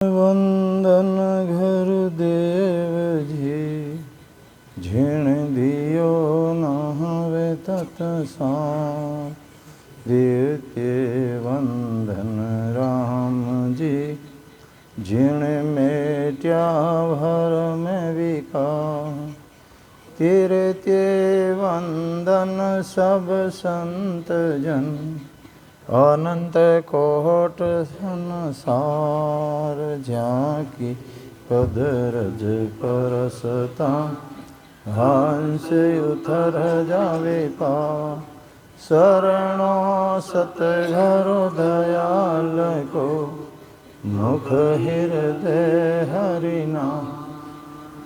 वंदन गुरुदेव जी झिण दियो नहवे तत्सार देवते वंदन राम जी झिण मेट्या भरम विकार तीरते वंदन सब संत जन अनंत कोट संसार झांकी पदरज परसता हंस उथर जावे पा शरणो सतघरो दयाल को मुख हृदय हरिना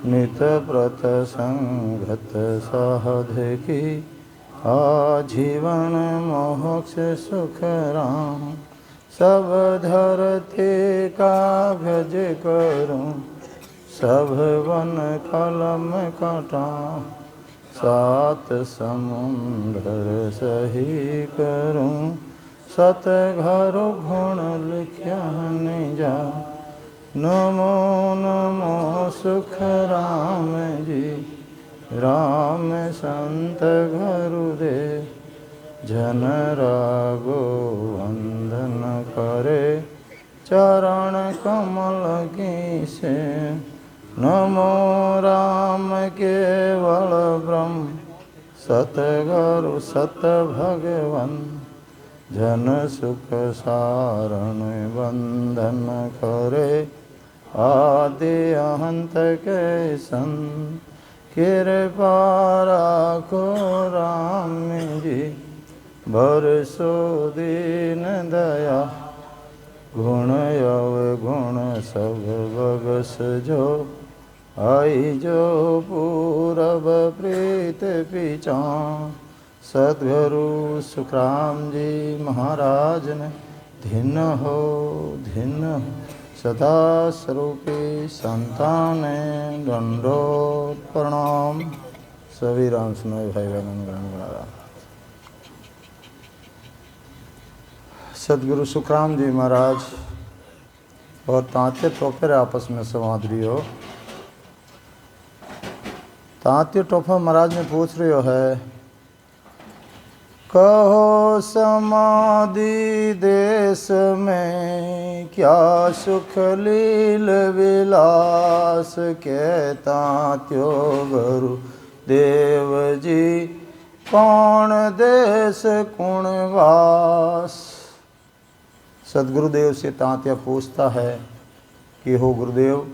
नित प्रत संगत साध की आजीवन मोक्ष सुख राम सब धरती का भज करूं सब वन कलम कटा सात समुंदर सही करूं सत घर गुण लिख्या नहीं जा नमो नमो सुख राम जी राम संत गुरुदेव जन रागो वंदन करे चरण कमल की से नमो राम केवल ब्रह्म सतगुरु सत भगवन जन सुख सारण वंदन करे आदि अहंत के संत कृपा राखो राम जी बरसो दीन दया गुण अवगुण सब बगस जो आई जो पूरब प्रीत पीछा सद्गुरु सुखराम जी महाराज ने धिन हो सदा स्वरूपी संतान दंडोत प्रणाम। सभी राम सुनोय भाई बहन ग्रहण करा। सदगुरु सुखराम जी महाराज और तांत्य टोफे आपस में संवाद रही हो। तांत्य टोफा महाराज ने पूछ रही है कहो समाधि देश में क्या सुख लील विलास कहता त्यो गुरु देव जी कौन देश कुण वास। सदगुरुदेव से तांत्या पूछता है कि हो गुरुदेव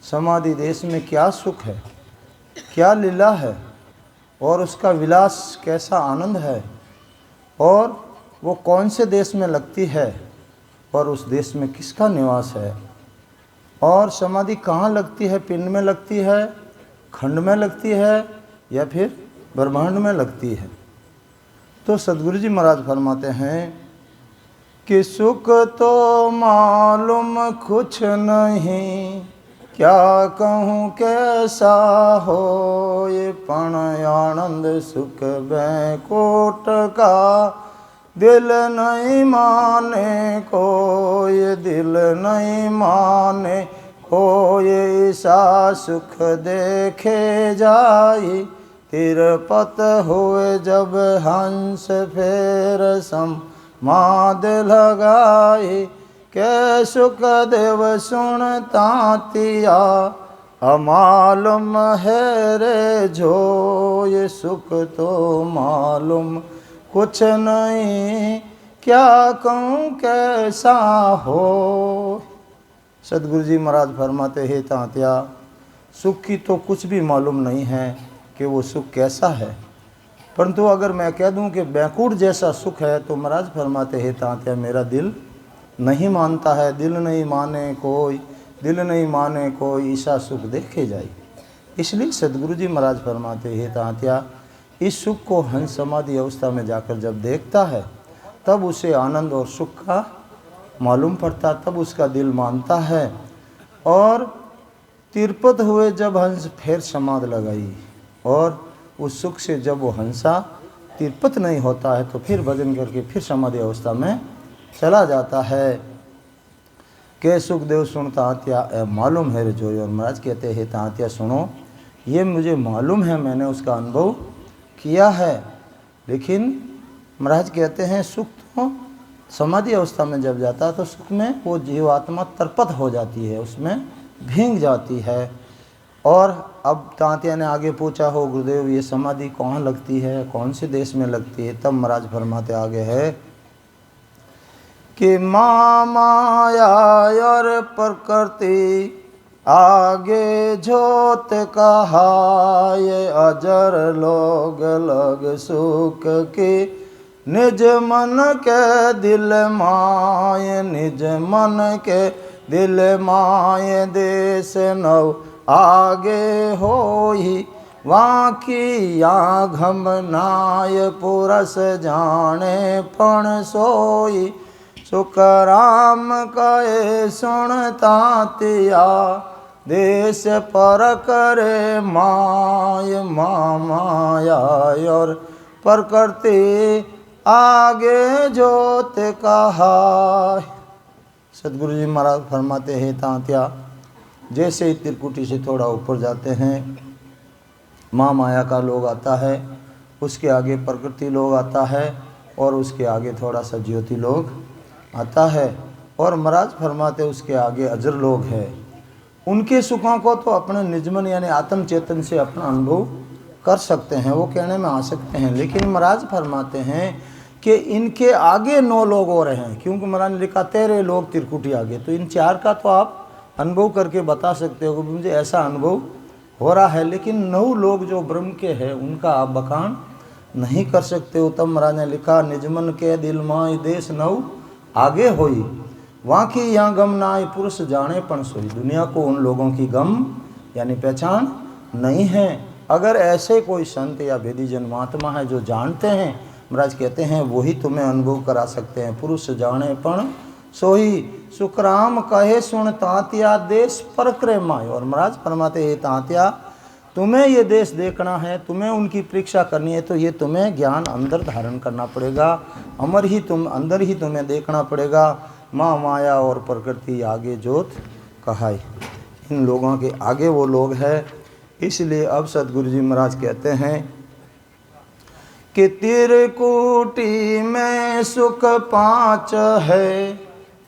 समाधि देश में क्या सुख है, क्या लीला है और उसका विलास कैसा आनंद है और वो कौन से देश में लगती है और उस देश में किसका निवास है और समाधि कहाँ लगती है, पिंड में लगती है, खंड में लगती है या फिर ब्रह्मांड में लगती है। तो सदगुरु जी महाराज फरमाते हैं कि सुख तो मालूम कुछ नहीं क्या कहूँ कैसा हो ये पण आनंद सुख बैकुंठ का दिल नहीं माने को ये दिल नहीं माने को ये ईसा सुख देखे जाई तिरपत हुए जब हंस फेर समाध लगाई के सुख देव सुन तांतिया अमालूम है रे जो ये सुख तो मालूम कुछ नहीं क्या कहूँ कैसा हो। सदगुरु जी महाराज फरमाते हैं तांतिया सुख की तो कुछ भी मालूम नहीं है कि वो सुख कैसा है, परंतु अगर मैं कह दूं कि बैकुंठ जैसा सुख है तो महाराज फरमाते हैं तांतिया मेरा दिल नहीं मानता है, दिल नहीं माने कोई ईसा सुख देखे जाए। इसलिए सदगुरु जी महाराज फरमाते हैं तांत्या इस सुख को हंस समाधि अवस्था में जाकर जब देखता है तब उसे आनंद और सुख का मालूम पड़ता, तब उसका दिल मानता है। और तिरपत हुए जब हंस फिर समाध लगाई और उस सुख से जब वो हंसा तिरपत नहीं होता है तो फिर भजन करके फिर समाधि अवस्था में चला जाता है। के सुखदेव सुन तांत्या मालूम है रे जोई। और महाराज कहते हैं तांत्या सुनो, ये मुझे मालूम है, मैंने उसका अनुभव किया है। लेकिन महाराज कहते हैं सुख तो समाधि अवस्था में जब जाता है तो सुख में वो जीवात्मा तरपत हो जाती है, उसमें भींग जाती है। और अब तांत्या ने आगे पूछा, हो गुरुदेव ये समाधि कहाँ लगती है, कौन से देश में लगती है? तब महाराज फरमाते आगे है कि माया और प्रकृति आगे जोत कहा, ये अजर लोग लग सुख की निज मन के दिल माय, निज मन के दिल माय देश नव आगे होई, वहाँ की या घमनाय पुरस जाने पण सोई, सुख राम कहे सुन तांत्या देश पर करे माय, माया और प्रकृति आगे जोत कहा। सदगुरु जी महाराज फरमाते हैं तांत्या जैसे ही त्रिकुटी से थोड़ा ऊपर जाते हैं माँ माया का लोग आता है, उसके आगे प्रकृति लोग आता है, और उसके आगे थोड़ा सा ज्योति लोग आता है, और महाराज फरमाते उसके आगे अजर लोग हैं। उनके सुखों को तो अपने निजमन यानी आत्म चेतन से अपना अनुभव कर सकते हैं, वो कहने में आ सकते हैं। लेकिन महाराज फरमाते हैं कि इनके आगे 9 लोग और हैं, क्योंकि महाराज ने लिखा 13 लोग त्रिकुटी आगे, तो इन 4 का तो आप अनुभव करके बता सकते हो कि मुझे ऐसा अनुभव हो रहा है। लेकिन 9 लोग जो ब्रह्म के हैं उनका आप बखान नहीं कर सकते हो। तब महाराज ने लिखा निजमन के दिल माय देश नौ आगे होई, वहाँ की यहाँ गम नाय पुरुष जाने पण सोई। दुनिया को उन लोगों की गम यानी पहचान नहीं है। अगर ऐसे कोई संत या वेदी जन महात्मा है जो जानते हैं, महाराज कहते हैं वही तुम्हें अनुभव करा सकते हैं। पुरुष जाने पण सोई, सुखराम कहे सुन तांत्या देश पर करे माय। और महाराज फरमाते हे तांत्या तुम्हें ये देश देखना है, तुम्हें उनकी परीक्षा करनी है, तो ये तुम्हें ज्ञान अंदर धारण करना पड़ेगा, अंदर ही तुम्हें देखना पड़ेगा। माँ माया और प्रकृति आगे जोत कहाई, इन लोगों के आगे वो लोग हैं। इसलिए अब सदगुरु जी महाराज कहते हैं कि त्रिकुटी में सुख 5 है,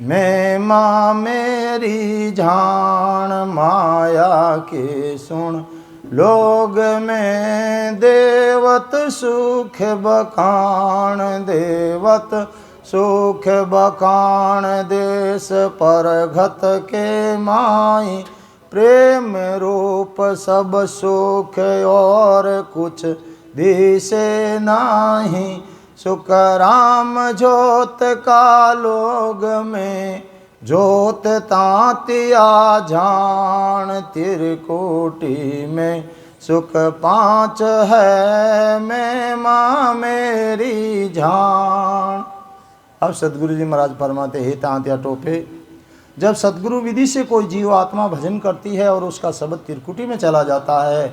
मैं माँ मेरी जान माया के सुन, लोग में देवत सुख बखान, देवत सुख बखान देश परघत के माई, प्रेम रूप सब सुख और कुछ दिसे नाही, सुख राम जोत का लोग में जोत तांत्या जान, त्रिकुटी में सुख 5 है, मैं माँ मेरी जान। अब सदगुरु जी महाराज फरमाते हे तांत्या टोपे, जब सदगुरु विधि से कोई जीव आत्मा भजन करती है और उसका शब्द त्रिकुटी में चला जाता है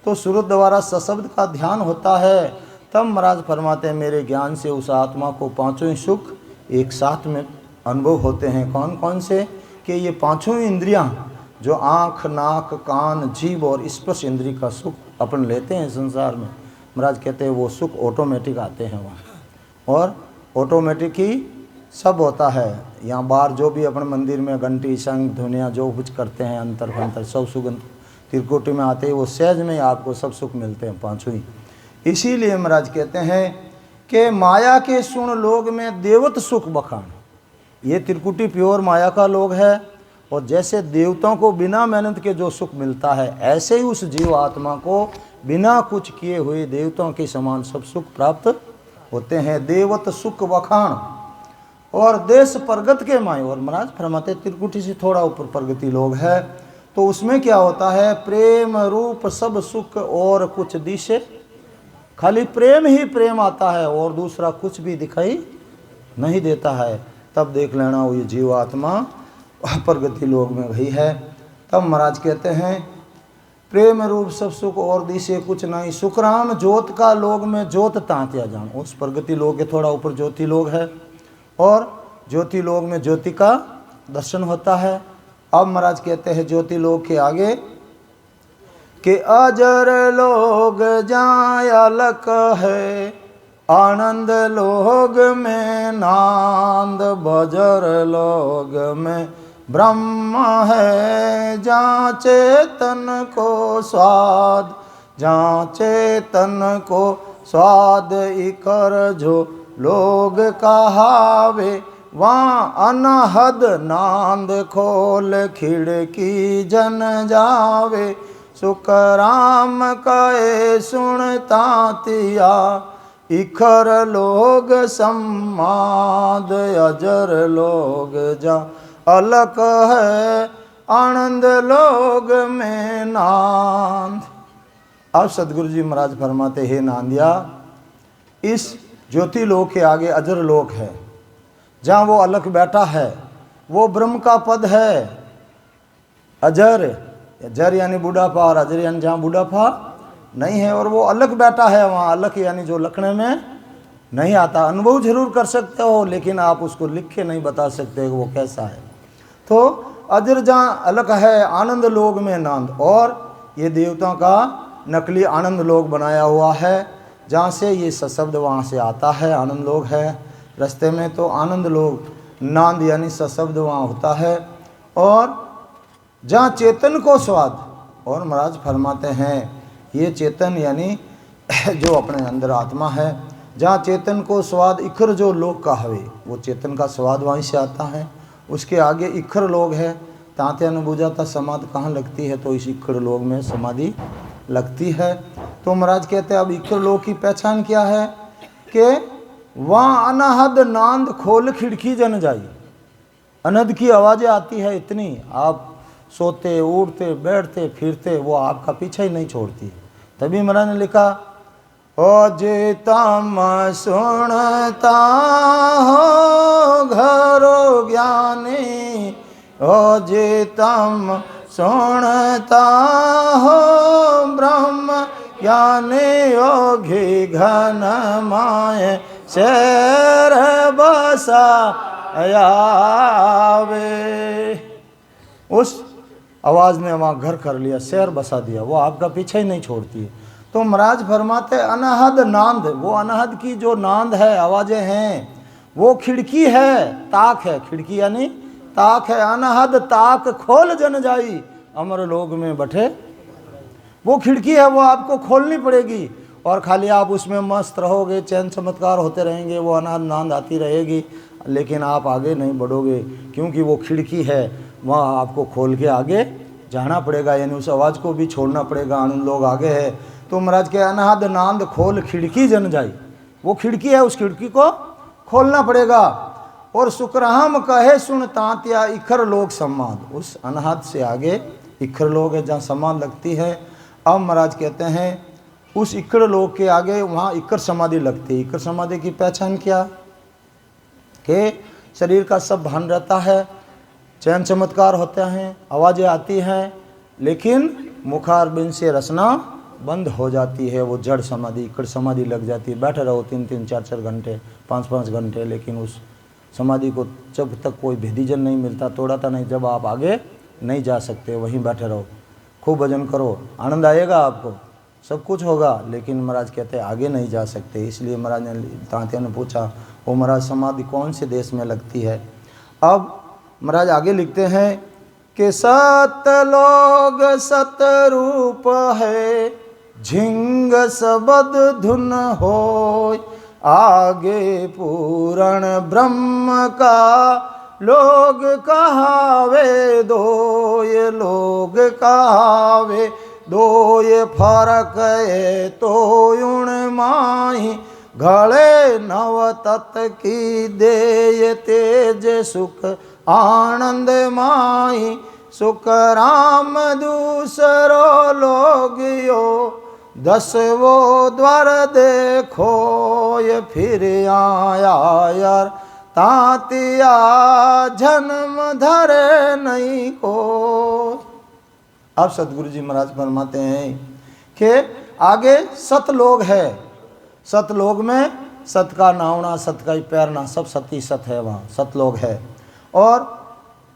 तो सूरत द्वारा सशब्द का ध्यान होता है। तब महाराज फरमाते हैं मेरे ज्ञान से उस आत्मा को 5 ही सुख एक साथ में अनुभव होते हैं। कौन कौन से? कि ये 5 इंद्रियां जो आँख नाक कान जीभ और स्पर्श इंद्रिय का सुख अपन लेते हैं संसार में, महाराज कहते हैं वो सुख ऑटोमेटिक आते हैं वहाँ, और ऑटोमेटिक ही सब होता है। यहाँ बाहर जो भी अपन मंदिर में घंटी शंख धुनिया जो कुछ करते हैं अंतर फंतर सब सुगंध त्रिकुटी में आते हैं, वो सहज में आपको सब सुख मिलते हैं 5 ही। इसीलिए महाराज कहते हैं कि माया के सुन लोग में देवत सुख बखान, ये त्रिकुटी प्योर माया का लोग है, और जैसे देवताओं को बिना मेहनत के जो सुख मिलता है ऐसे ही उस जीव आत्मा को बिना कुछ किए हुए देवताओं के समान सब सुख प्राप्त होते हैं। देवत सुख बखान और देश प्रगत के माय। और महाराज फरमाते त्रिकुटी से थोड़ा ऊपर प्रगति लोग है, तो उसमें क्या होता है प्रेम रूप सब सुख और कुछ दिशे, खाली प्रेम ही प्रेम आता है और दूसरा कुछ भी दिखाई नहीं देता है। तब देख लेना वो ये जीवात्मा प्रगति लोग में गई है। तब महाराज कहते हैं प्रेम रूप सब सुख और दिशे कुछ नहीं, सुखराम ज्योत का लोग में ज्योत तांत्या जान। उस प्रगति लोग के थोड़ा ऊपर ज्योति लोग है, और ज्योति लोग में ज्योति का दर्शन होता है। अब महाराज कहते हैं ज्योति लोक के आगे कि अजर लोग जहाँ अलक है, आनंद लोग में नांद, बजर लोग में ब्रह्म है। जहाँ चेतन को स्वाद, जहाँ चेतन को स्वाद इकर जो लोग कहावे, वहाँ अनहद नांद खोल खिड़की जन जावे। सुख राम कहे सुनता तिया, इखर लोग सम्माद, अजर लोग जा अलक है, आनंद लोग में नांद। अब सदगुरु जी महाराज फरमाते हैं, नांदिया, इस ज्योति लोक के आगे अजर लोक है, जहाँ वो अलख बैठा है, वो ब्रह्म का पद है। अजर, जर यानी बुढ़ापा, और अजर यानी जहाँ बुढ़ापा नहीं है, और वो अलख बैठा है वहाँ। अलख यानी जो लखने में नहीं आता। अनुभव जरूर कर सकते हो, लेकिन आप उसको लिख के नहीं बता सकते वो कैसा है। तो अजर जहाँ अलख है, आनंद लोग में नांद, और ये देवताओं का नकली आनंद लोग बनाया हुआ है, जहाँ से ये सशब्द वहाँ से आता है। आनंद लोग है रास्ते में, तो आनंद लोग, नांद यानी सशब्द वहाँ होता है। और जहाँ चेतन को स्वाद, और महाराज फरमाते हैं ये चेतन यानी जो अपने अंदर आत्मा है, जहाँ चेतन को स्वाद इखर जो लोग कहावे, वो चेतन का स्वाद वहीं से आता है। उसके आगे इखर लोग है, तांत्या ने बुझा था समाधि कहाँ लगती है, तो इस इखर लोग में समाधि लगती है। तो महाराज कहते हैं अब इखर लोग की पहचान क्या है कि वहाँ अनहद नांद खोल खिड़की जन जाई। अनहद की आवाज़ें आती है इतनी, आप सोते उठते बैठते फिरते वो आपका पीछा ही नहीं छोड़ती। तभी महाराज ने लिखा, ओ जेतम सुनता हो घरो ज्ञानी, ओ जेतम सुनता हो ब्रह्म ज्ञानी, योगी घन माए शहर बसा आवे। उस आवाज़ ने वहाँ घर कर लिया, शहर बसा दिया, वो आपका पीछे ही नहीं छोड़ती है। तो महाराज फरमाते अनहद नांद, वो अनहद की जो नांद है, आवाज़ें हैं, वो खिड़की है, ताक है। खिड़की यानी ताक है। अनहद ताक खोल जन जाई, अमर लोग में बैठे। वो खिड़की है, वो आपको खोलनी पड़ेगी, और खाली आप उसमें मस्त रहोगे, चैन चमत्कार होते रहेंगे, वो अनहद नांद आती रहेगी, लेकिन आप आगे नहीं बढ़ोगे, क्योंकि वो खिड़की है, वहाँ आपको खोल के आगे जाना पड़ेगा, यानी उस आवाज़ को भी छोड़ना पड़ेगा। आनंद लोग आगे है, तो महाराज के अनहद नांद खोल खिड़की जन जाई, वो खिड़की है, उस खिड़की को खोलना पड़ेगा। और सुकराम कहे सुन तांत्या, इखर लोग सम्माद, उस अनहद से आगे इखर लोग है, जहाँ समाध लगती है। अब महाराज कहते हैं उस इखर लोग के आगे वहाँ इखर समाधि लगती है। इखर समाधि की पहचान क्या कि शरीर का सब भान रहता है, चैन चमत्कार होते हैं, आवाज़ें आती हैं, लेकिन मुखारबिंद से रचना बंद हो जाती है। वो जड़ समाधि, इकड़ समाधि लग जाती है। बैठे रहो 3-3, 4-4 घंटे, 5-5 घंटे, लेकिन उस समाधि को जब तक कोई भेदीजन नहीं मिलता, तोड़ाता नहीं, जब आप आगे नहीं जा सकते, वहीं बैठे रहो, खूब भजन करो, आनंद आएगा आपको, सब कुछ होगा, लेकिन महाराज कहते हैं आगे नहीं जा सकते। इसलिए महाराज ने, तांत्या ने पूछा, वो महाराज समाधि कौन से देश में लगती है। अब महाराज आगे लिखते हैं कि सतलोग सतरूप है, झिंग सबद धुन होय, आगे पूरण ब्रह्म का लोग कहावे दो, ये लोग कहावे दो, ये फरक है तो उण माही, घड़े नव तत की दे, तेज सुख आनंद माही, सुख राम दूसरो लोग यो, 10 वो द्वार देखो, ये फिर आया यार तातिया, जन्म धरे नहीं को। अब सतगुरु जी महाराज फरमाते हैं कि आगे सतलोग है, सतलोग में सत का नावना, सत का ही पैरना, सब सती सत है, वहाँ सतलोग है। और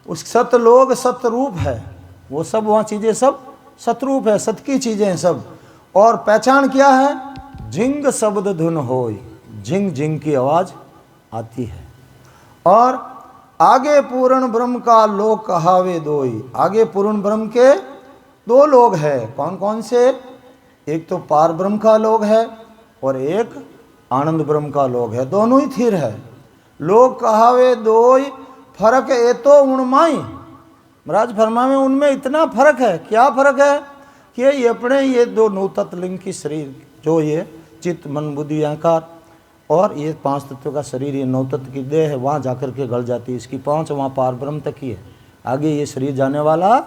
उस सतलोक सतरूप है, वो सब वहाँ चीज़ें सब सतरूप है, सत की चीज़ें हैं सब। और पहचान क्या है? झिंग शब्द धुन होय, झिंग झिंग की आवाज़ आती है। और आगे पूर्ण ब्रह्म का लोक कहावे दोई, आगे पूर्ण ब्रह्म के दो लोग हैं। कौन कौन से? एक तो पार ब्रह्म का लोग है और एक आनंद ब्रह्म का लोग है, दोनों ही थिर है। लोग कहावे दोई, फर्क ए तो उणमाई, महाराज फरमावे उनमें इतना फर्क है। क्या फर्क है? कि ये अपने ये दो नौ तत्लिंग की शरीर, जो ये चित्त मन बुद्धि अहंकार और ये पांच तत्व का शरीर, ये नौ तत्व की देह है, वहाँ जाकर के गल जाती है। इसकी पांच वहाँ पार ब्रह्म तक ही है, आगे ये शरीर जाने वाला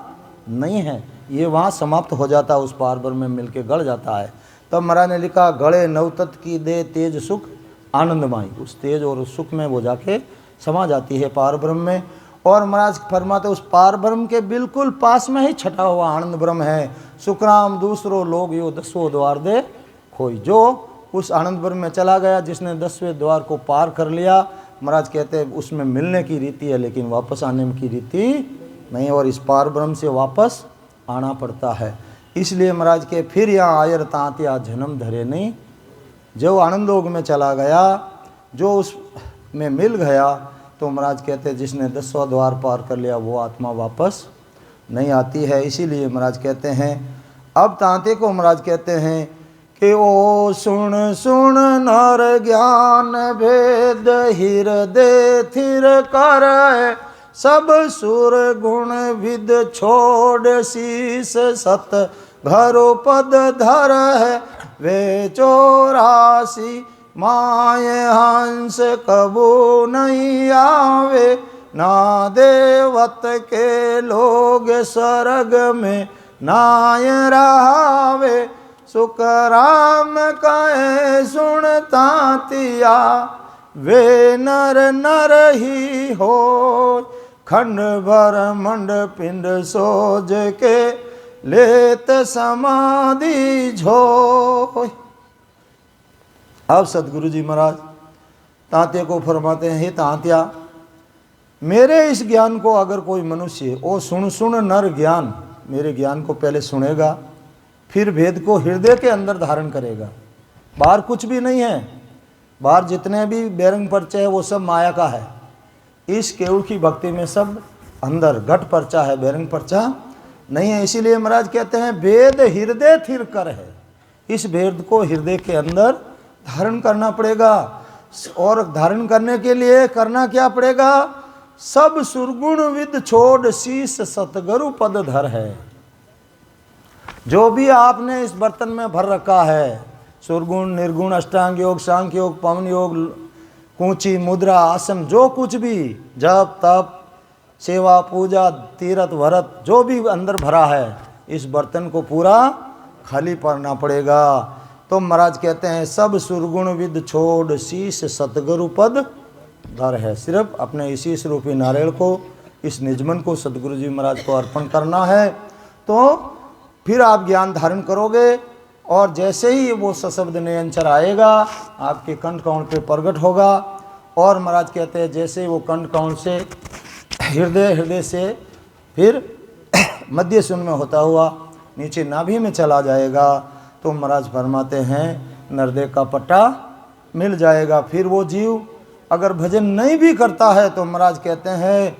नहीं है, ये वहाँ समाप्त हो जाता है, उस पार ब्रह्म में मिलके गड़ जाता है। तब महाराज ने लिखा, गड़े नव तत्व की देह तेज सुख आनंदमाई, उस तेज और उस सुख में वो जाके समा जाती है पार ब्रह्म में। और महाराज फरमाते उस पार ब्रह्म के बिल्कुल पास में ही छटा हुआ आनंद ब्रह्म है। सुखराम दूसरो लोग यो दसवें द्वार दे खोई, जो उस आनंद ब्रह्म में चला गया, जिसने 10वें द्वार को पार कर लिया, महाराज कहते हैं उसमें मिलने की रीति है, लेकिन वापस आने की रीति नहीं, और इस पार ब्रह्म से वापस आना पड़ता है। इसलिए महाराज के फिर यहाँ आयर तांत्या जन्म धरे नहीं, जो आनंद लोक में चला गया, जो उस में मिल गया, तो महाराज कहते हैं जिसने 10वां द्वार पार कर लिया वो आत्मा वापस नहीं आती है। इसीलिए महाराज कहते हैं, अब तांते को महाराज कहते हैं कि ओ सुन सुन नर ज्ञान भेद हृदय थिर कर, सब सुर गुण विद छोड़ शीस सत घरो पद धर है, वे 84 माय हंस कबू नहीं आवे, ना देवत के लोग स्वर्ग में नाय रहावे, सुख राम कहे सुनता तिया, वे नर नर ही हो, खंड भर मंड पिंड सोज के लेत समाधि झोय। अब सदगुरु जी महाराज तांत्या को फरमाते हैं, हे तांत्या, मेरे इस ज्ञान को अगर कोई मनुष्य ओ सुन सुन नर ज्ञान, मेरे ज्ञान को पहले सुनेगा, फिर भेद को हृदय के अंदर धारण करेगा। बाहर कुछ भी नहीं है, बाहर जितने भी बेरंग पर्चे है वो सब माया का है। इस केवल की भक्ति में सब अंदर घट पर्चा है, बेरंग पर्चा नहीं है। इसीलिए महाराज कहते हैं भेद हृदय थिर कर है, इस भेद को हृदय के अंदर धारण करना पड़ेगा। और धारण करने के लिए करना क्या पड़ेगा? सब सुरगुण विद छोड़ शीस सतगुरु पद धर है। जो भी आपने इस बर्तन में भर रखा है, सुरगुण निर्गुण अष्टांग योग सांख्य योग पवन योग कूची मुद्रा आसन, जो कुछ भी जप तप सेवा पूजा तीरथ व्रत जो भी अंदर भरा है, इस बर्तन को पूरा खाली करना पड़ेगा। तो महाराज कहते हैं सब सुरगुण विद छोड़ शीस सतगुरु पद धर है। सिर्फ अपने इसी स्वरूपी नारियल को, इस निजमन को सदगुरु जी महाराज को अर्पण करना है, तो फिर आप ज्ञान धारण करोगे। और जैसे ही वो सशब्द निरंतर आएगा आपके कंठ कौन पे प्रगट होगा। और महाराज कहते हैं जैसे ही वो कंठ कौन से हृदय से फिर मध्य सुन में होता हुआ नीचे नाभि में चला जाएगा, तो महाराज फरमाते हैं नरदे का पट्टा मिल जाएगा। फिर वो जीव अगर भजन नहीं भी करता है तो महाराज कहते हैं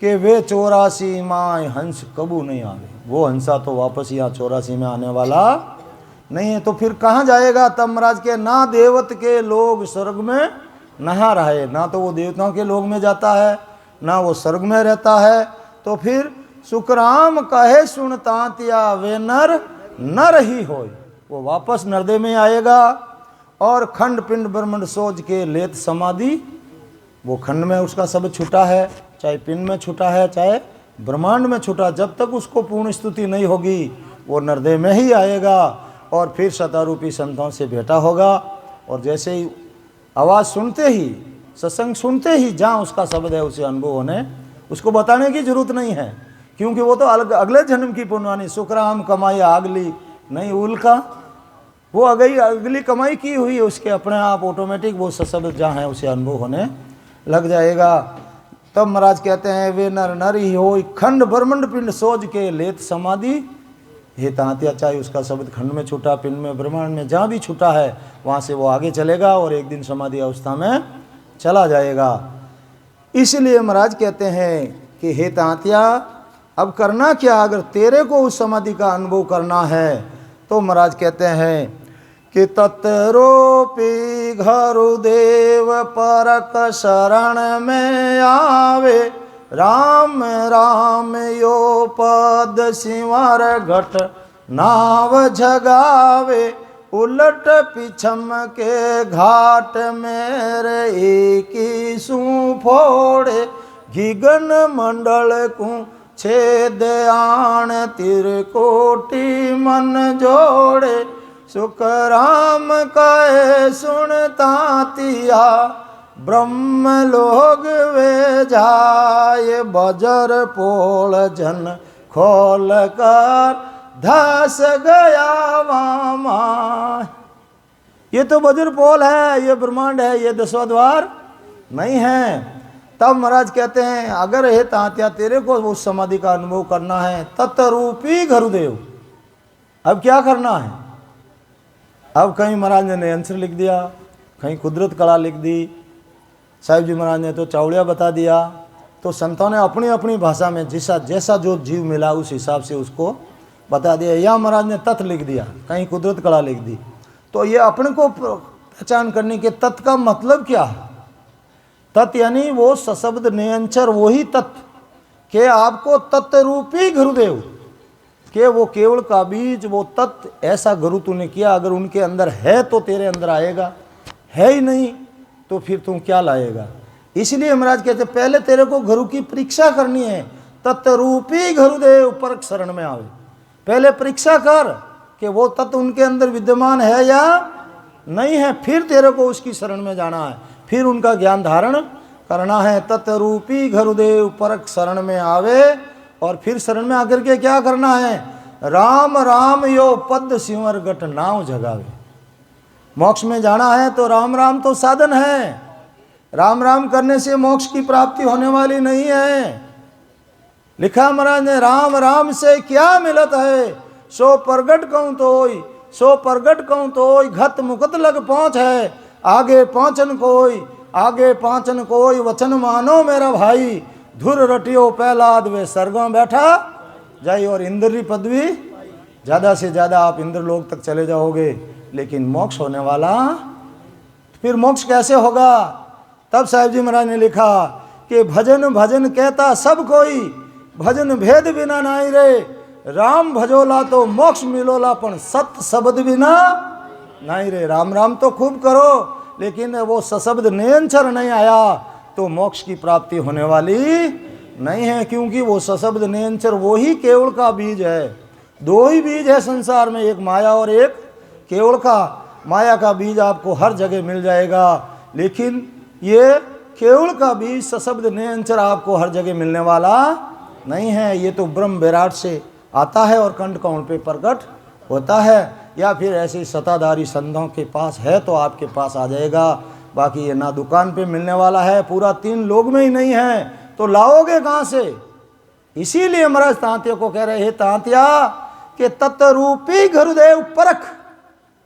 कि वे 84 माय हंस कबू नहीं आवे, वो हंसा तो वापस यहाँ 84 में आने वाला नहीं है। तो फिर कहाँ जाएगा? तब महाराज के ना देवत के लोग स्वर्ग में नहा रहे, ना तो वो देवताओं के लोग में जाता है ना वो स्वर्ग में रहता है। तो फिर सुखराम कहे सुनता तिया, वे नर नर ही होय, वो वापस नरदे में आएगा। और खंड पिंड ब्रह्मंड सोच के लेत समाधि, वो खंड में उसका सब छूटा है, चाहे पिंड में छूटा है चाहे ब्रह्मांड में छूटा, जब तक उसको पूर्ण स्तुति नहीं होगी वो नरदे में ही आएगा। और फिर शतारूपी संतों से भेंटा होगा। और जैसे ही आवाज़ सुनते ही, सत्संग सुनते ही जहाँ उसका शब्द है उसे अनुभव होने, उसको बताने की जरूरत नहीं है, क्योंकि वो तो अगले जन्म की पुण्यवानी, सुखराम कमाई आगली नहीं उल्का, वो अगली कमाई की हुई है उसके अपने आप ऑटोमेटिक वो शब्द जहाँ है उसे अनुभव होने लग जाएगा। तब महाराज कहते हैं वे नर नर ही हो खंड ब्रह्मंड पिंड सोच के लेत समाधि हे तांत्या, चाहे उसका शब्द खंड में छूटा, पिंड में, ब्रह्मांड में, जहाँ भी छूटा है वहाँ से वो आगे चलेगा और एक दिन समाधि अवस्था में चला जाएगा। इसलिए महाराज कहते हैं कि हे तांत्या, अब करना क्या, अगर तेरे को उस समाधि का अनुभव करना है तो महाराज कहते हैं कि तत्रूपी घरुदेव परक शरण में आवे, राम राम यो पद सिंवर घट नाव जगावे, उलट पिछम के घाट मेरे एक ही सू फोड़े, घिगन मंडल को छेद आण तिरकोटि मन जोड़े, सुख राम कहे सुनता तिया, ब्रह्म लोग वे जाए, बजर पोल जन खोल कर धस गया वामा। ये तो बजर पोल है, ये ब्रह्मांड है, ये दसवां द्वार नहीं है। तब महाराज कहते हैं अगर हे तांत्या तेरे को उस समाधि का अनुभव करना है, तत्रूपी घरुदेव, अब क्या करना है। अब कहीं महाराज ने नयनसर लिख दिया, कहीं कुदरत कला लिख दी, साहिब जी महाराज ने तो चावड़िया बता दिया। तो संतों ने अपनी अपनी भाषा में जैसा जैसा जो जीव मिला उस हिसाब से उसको बता दिया। या महाराज ने तत् लिख दिया, कहीं कुदरत कला लिख दी। तो ये अपने को पहचान करने के तत् का मतलब क्या है। तत् यानी वो सशब्द नियंचर वही तत् के आपको तत्रूपी गुरुदेव के वो केवल का बीज वो तत् ऐसा गुरु तूने किया, अगर उनके अंदर है तो तेरे अंदर आएगा, है ही नहीं तो फिर तुम क्या लाएगा। इसलिए महाराज कहते पहले तेरे को गुरु की परीक्षा करनी है। तत्रूपी गुरुदेव परक शरण में आवे, पहले परीक्षा कर कि वो तत्व उनके अंदर विद्यमान है या नहीं है, फिर तेरे को उसकी शरण में जाना है, फिर उनका ज्ञान धारण करना है। तत्रूपी गुरुदेव परक शरण में आवे, और फिर शरण में आकर के क्या करना है, राम राम यो पद सिंवर गट नाव जगावे। मोक्ष में जाना है तो राम राम तो साधन है, राम राम करने से मोक्ष की प्राप्ति होने वाली नहीं है। लिखा महाराज ने, राम राम से क्या मिलत है, सो प्रगट कहूँ तो होई, सो प्रगट कहूँ तो होई, घत मुकत लग पहुँच है, आगे पहुँचन कोई, आगे पाँचन कोई, वचन मानो मेरा भाई, धुर रटियो पहलाद वे स्वर्गों बैठा जाई। और इंद्री पदवी ज़्यादा से ज़्यादा आप इंद्र लोक तक चले जाओगे, लेकिन मोक्ष होने वाला, फिर मोक्ष कैसे होगा। तब साहिब जी महाराज ने लिखा कि भजन भजन कहता सब कोई, भजन भेद बिना नहीं रे, राम भजोला तो मोक्ष मिलोला, पण सत शब्द बिना नहीं रे। राम राम तो खूब करो, लेकिन वो सशब्द नियंचर नहीं आया तो मोक्ष की प्राप्ति होने वाली नहीं है, क्योंकि वो सशब्द नियंचर वो ही केवल का बीज है। दो ही बीज है संसार में, एक माया और एक केवल का। माया का बीज आपको हर जगह मिल जाएगा, लेकिन ये केवल का बीज सशब्द नियंचर आपको हर जगह मिलने वाला नहीं है। ये तो ब्रह्म विराट से आता है और कंठ कौन पे प्रकट होता है, या फिर ऐसे सत्ताधारी संतों के पास है तो आपके पास आ जाएगा। बाकी ये ना दुकान पे मिलने वाला है, पूरा 3 लोग में ही नहीं है, तो लाओगे कहाँ से। इसीलिए महाराज तांत्या को कह रहे हैं, तांत्या के तत्रूपी गुरुदेव परख,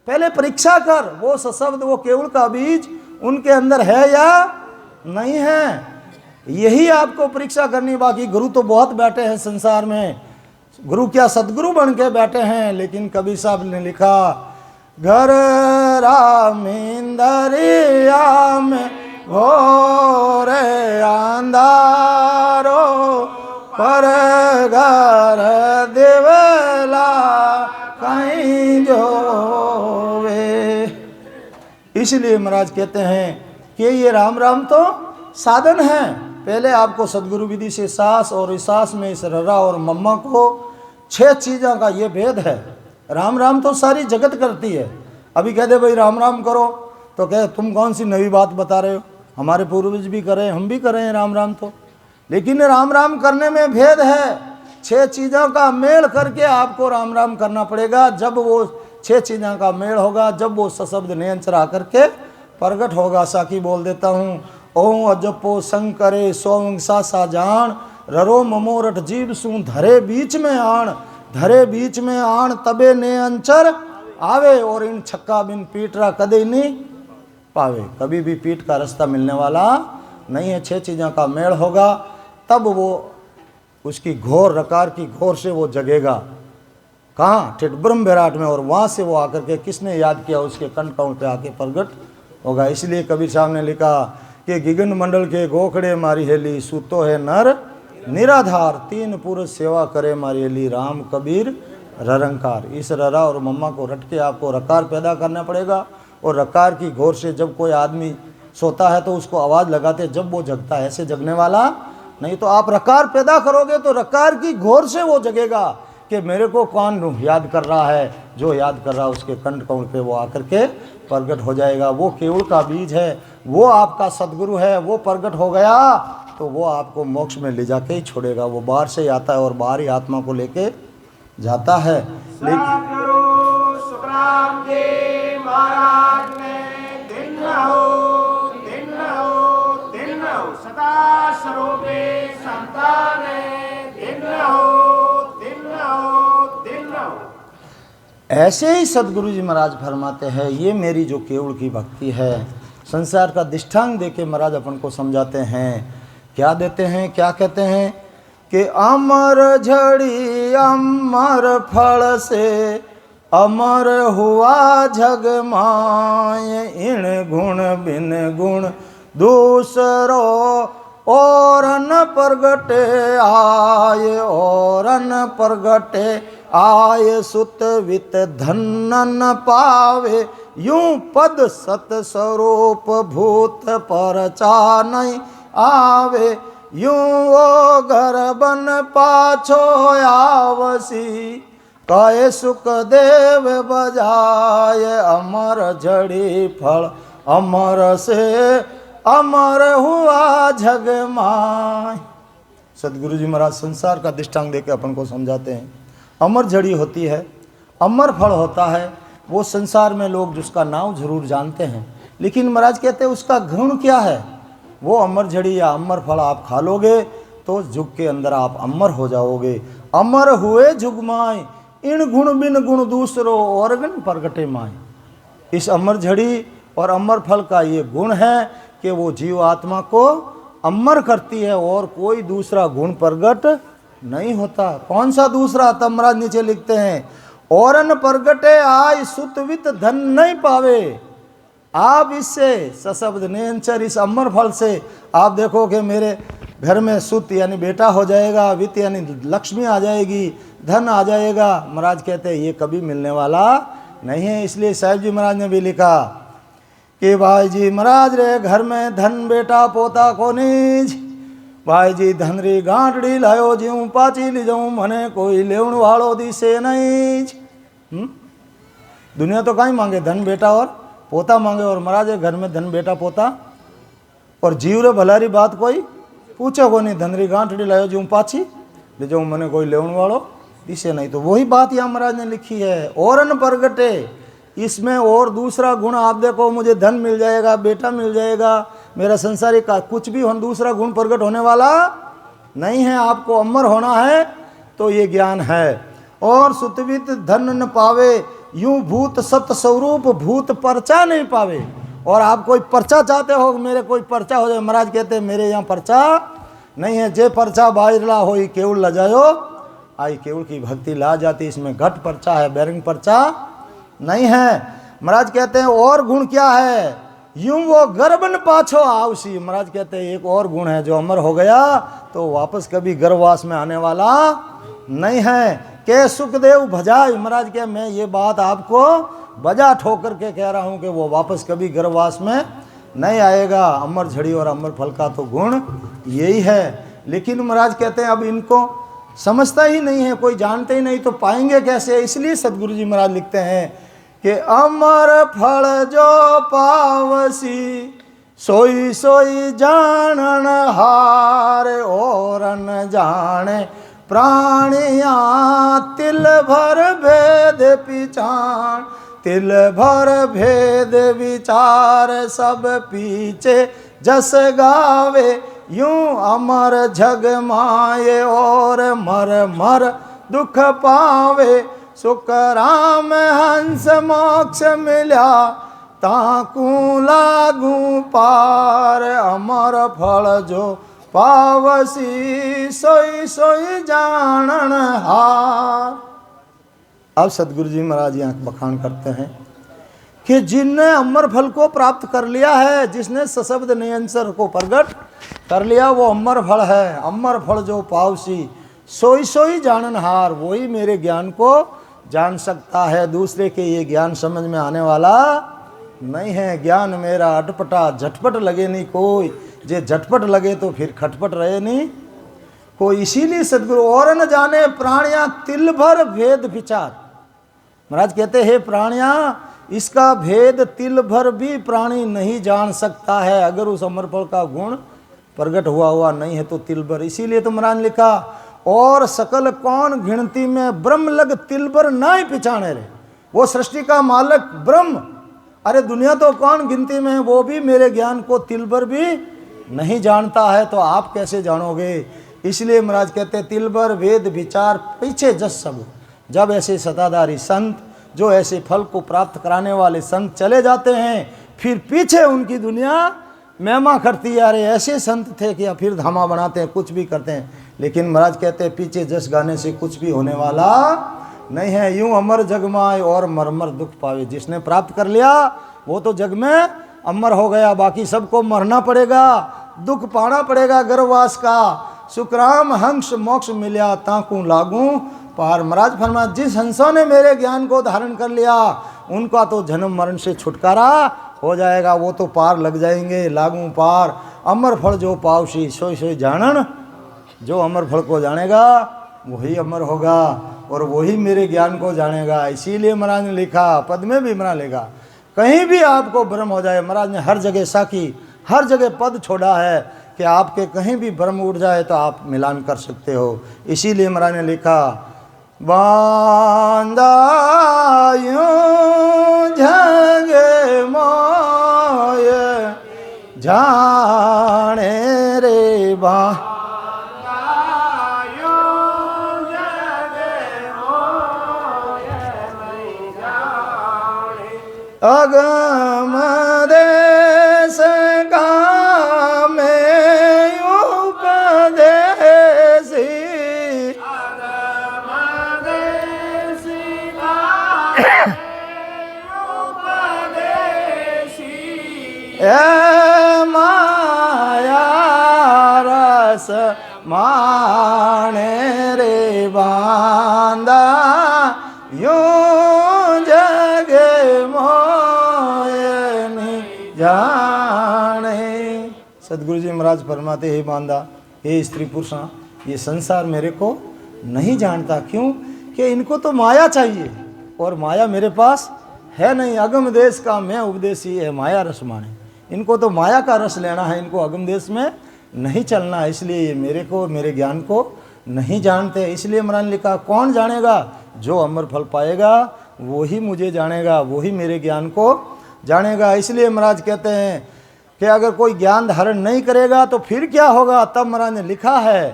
पहले परीक्षा कर, वो सशब्द वो केवल का बीज उनके अंदर है या नहीं है, यही आपको परीक्षा करनी। बाकी गुरु तो बहुत बैठे हैं संसार में, गुरु क्या सदगुरु बन के बैठे हैं, लेकिन कबीर साहब ने लिखा, घर रामिंदरिया में घोर अंधारो, पर घर देवला कहीं जोवे। इसलिए महाराज कहते हैं कि ये राम राम तो साधन है। पहले आपको सदगुरु विधि से सास और इस सास में इस ररा और मम्मा को 6 चीज़ों का ये भेद है। राम राम तो सारी जगत करती है। अभी कह दे भाई राम राम करो तो कह तुम कौन सी नई बात बता रहे हो, हमारे पूर्वज भी करें, हम भी करें राम राम तो। लेकिन राम राम करने में भेद है। 6 चीज़ों का मेल करके आपको राम राम करना पड़ेगा। जब वो 6 चीज़ों का मेल होगा, जब वो सशब्द नियंत्रण आकर के प्रगट होगा। साकी बोल देता हूँ, ओं अजपो शंकरे सोंग सासा जान, ररो ममोरठ जीव सू धरे बीच में आण, धरे बीच में आण तबे ने अंचर आवे, और इन छक्का बिन पीटरा कदे नहीं पावे। कभी भी पीठ का रास्ता मिलने वाला नहीं है। 6 चीज़ों का मेल होगा तब वो उसकी घोर रकार की घोर से वो जगेगा। कहाँ? ठेठ ब्रह्म विराट में। और वहाँ से वो आकर के किसने याद किया उसके कंठ कौन पे आके प्रगट होगा। इसलिए कबीर साहब ने लिखा कि गिगन मंडल के गोखड़े मारी हेली, सूतो है नर निराधार, 3 पुरुष सेवा करे मारी हेली, राम कबीर ररंकार। इस ररा और मम्मा को रट के आपको रकार पैदा करना पड़ेगा। और रकार की घोर से जब कोई आदमी सोता है तो उसको आवाज़ लगाते जब वो जगता है, ऐसे जगने वाला नहीं। तो आप रकार पैदा करोगे तो रकार की घोर से वो जगेगा कि मेरे को कौन याद कर रहा है। जो याद कर रहा है उसके कंठ कौन पे वो आकर के प्रगट हो जाएगा। वो केवल का बीज है, वो आपका सदगुरु है। वो प्रगट हो गया तो वो आपको मोक्ष में ले जाके ही छोड़ेगा। वो बाहर से आता है और बाहर ही आत्मा को लेके जाता है। लेकिन ऐसे ही सदगुरु जी महाराज फरमाते हैं, ये मेरी जो केवल की भक्ति है, संसार का दृष्टांत देके महाराज अपन को समझाते हैं। क्या देते हैं, क्या कहते हैं कि अमर झड़ी अमर फल से अमर हुआ जग माय, इन गुण बिन गुण दूसरो और न प्रगटे आय, और न प्रगटे आय, सुत वित धन न पावे, यूं पद सत स्वरूप भूत परचा नहीं आवे, यूं वो घर बन पाछो आवसी, कहे सुख देव बजाय, अमर झड़ी फल अमर से अमर हुआ जग माय। सदगुरु जी महाराज संसार का दृष्टांत देकर अपन को समझाते हैं। अमर झड़ी होती है, अमर फल होता है। वो संसार में लोग जिसका नाम जरूर जानते हैं, लेकिन महाराज कहते हैं उसका गुण क्या है। वो अमर झड़ी या अमर फल आप खा लोगे तो जुग के अंदर आप अमर हो जाओगे। अमर हुए जुग माय, इन गुण बिन गुण दूसरो और गण प्रगटे माय। इस अमर झड़ी और अमर फल का ये गुण है कि वो जीव आत्मा को अमर करती है और कोई दूसरा गुण प्रगट नहीं होता। कौन सा दूसरा? तब महाराज नीचे लिखते हैं, औरन प्रगटे आय सुतवित धन नहीं पावे। आप इससे सशब्द नेंचर इस अमर फल से आप देखो कि मेरे घर में सुत यानी बेटा हो जाएगा, वित्त यानी लक्ष्मी आ जाएगी, धन आ जाएगा। महाराज कहते हैं ये कभी मिलने वाला नहीं है। इसलिए साहिब जी महाराज ने भी लिखा कि भाई जी महाराज रे घर में धन बेटा पोता को नीज, भाई जी धन री गांठड़ी लायो जीऊं पाची ली जाऊं, मने कोई लेवन वालो दिसे नहीं। दुनिया तो कहीं मांगे धन बेटा और पोता मांगे, और महाराज घर में धन बेटा पोता और जीव रे भलारी बात कोई पूछे को नहीं। धन री गांठड़ी लायो जीऊं पाची ले जाऊं, मने कोई लेवन वालो दिसे नहीं। तो वही बात यहाँ महाराज ने लिखी है, औरन प्रगटे। इसमें और दूसरा गुण आप देखो, मुझे धन मिल जाएगा, बेटा मिल जाएगा, मेरा संसारिक का कुछ भी हो, दूसरा गुण प्रकट होने वाला नहीं है। आपको अमर होना है तो ये ज्ञान है। और सुतवित धन न पावे, यूं भूत सत स्वरूप भूत परचा नहीं पावे। और आप कोई पर्चा चाहते हो, मेरे कोई पर्चा हो जाए, महाराज कहते हैं मेरे यहाँ पर्चा नहीं है। जे पर्चा बाहरला हो केवल लजायो आई, केवल की भक्ति ला जाती। इसमें घट पर्चा है, बैरंग पर्चा नहीं है। महाराज कहते हैं और गुण क्या है, यूं वो गर्भन पाछो आवसी। महाराज कहते हैं एक और गुण है, जो अमर हो गया तो वापस कभी गर्भवास में आने वाला नहीं है। के सुखदेव भजाई, महाराज कह मैं ये बात आपको बजा ठोकर के कह रहा हूं कि वो वापस कभी गर्भवास में नहीं आएगा। अमर झड़ी और अमर फल का तो गुण यही है। लेकिन महाराज कहते हैं अब इनको समझता ही नहीं है, कोई जानते ही नहीं, तो पाएंगे कैसे। इसलिए सदगुरु जी महाराज लिखते हैं कि अमर फल जो पावसी, सोई सोई जानन हार, और न जाने प्राणिया, तिल भर भेद पिछाण, तिल भर भेद विचार, सब पीछे जस गावे, यूं अमर जग माये और मर मर दुख पावे। सुख राम हंस मोक्ष मिल्या, ताकू लागू पार। अमर फल जो पावसी, सोई सोई जानन हार। अब सदगुरु जी महाराज यहाँ बखान करते हैं कि जिनने अमर फल को प्राप्त कर लिया है, जिसने सशब्द निरंतर को प्रकट कर लिया, वो अमर फल है। अमर फल जो पावसी, सोई सोई जाननहार, वही मेरे ज्ञान को जान सकता है। दूसरे के ये ज्ञान समझ में आने वाला नहीं है। ज्ञान मेरा अटपटा, झटपट लगे नहीं कोई, जे झटपट लगे तो फिर खटपट रहे नहीं कोई। इसीलिए सदगुरु और न जाने प्राणियां तिल भर भेद विचार। महाराज कहते हैं प्राणियां, इसका भेद तिल भर भी प्राणी नहीं जान सकता है। अगर उस अमर फल का गुण प्रकट हुआ नहीं है तो तिल भर। इसीलिए तो महाराज ने लिखा, और सकल कौन गिनती में ब्रह्म लग तिल भर ना ही पिछाने रे। वो सृष्टि का मालिक ब्रह्म, अरे दुनिया तो कौन गिनती में, वो भी मेरे ज्ञान को तिल भर भी नहीं जानता है, तो आप कैसे जानोगे। इसलिए महाराज कहते तिल भर वेद विचार पीछे जस सब। जब ऐसे सताधारी संत, जो ऐसे फल को प्राप्त कराने वाले संत चले जाते हैं, फिर पीछे उनकी दुनिया महिमा करती है। अरे ऐसे संत थे कि फिर धामा बनाते हैं, कुछ भी करते हैं। लेकिन महाराज कहते हैं पीछे जस गाने से कुछ भी होने वाला नहीं है। यूं अमर जग माए और मरमर दुख पावे। जिसने प्राप्त कर लिया वो तो जग में अमर हो गया, बाकी सबको मरना पड़ेगा, दुख पाना पड़ेगा गर्भवास का। सुखराम हंस मोक्ष मिल्या, ताकू लागू पार। महाराज फरमा, जिस हंसों ने मेरे ज्ञान को धारण कर लिया, उनका तो जन्म मरण से छुटकारा हो जाएगा, वो तो पार लग जाएंगे, लागू पार। अमर फल जो पावसी, सोई सोई जानन। जो अमर फल को जानेगा वही अमर होगा, और वही मेरे ज्ञान को जानेगा। इसीलिए महाराज ने लिखा, पद में भी महाराज लिखा, कहीं भी आपको भ्रम हो जाए, महाराज ने हर जगह साखी, हर जगह पद छोड़ा है कि आपके कहीं भी भ्रम उठ जाए तो आप मिलान कर सकते हो। इसीलिए महाराज ने लिखा, बांधा यूं जग मोय, जाने रे बा अगम देश का में उपदेसी, अगम देश का उपदेसी, ए माया रस माने रे बांधा यूं जगे जाने। सदगुरु जी महाराज फरमाते, हे बांदा, हे स्त्री पुरुषा, ये संसार मेरे को नहीं जानता। क्यों? कि इनको तो माया चाहिए, और माया मेरे पास है नहीं। अगम देश का मैं उपदेशी है, माया रस माने। इनको तो माया का रस लेना है, इनको अगम देश में नहीं चलना है। इसलिए ये मेरे को, मेरे ज्ञान को नहीं जानते। इसलिए महाराज ने लिखा, कौन जानेगा? जो अमर फल पाएगा वही मुझे जानेगा, वही मेरे ज्ञान को जानेगा। इसलिए महाराज कहते हैं कि अगर कोई ज्ञान धारण नहीं करेगा तो फिर क्या होगा। तब महाराज ने लिखा है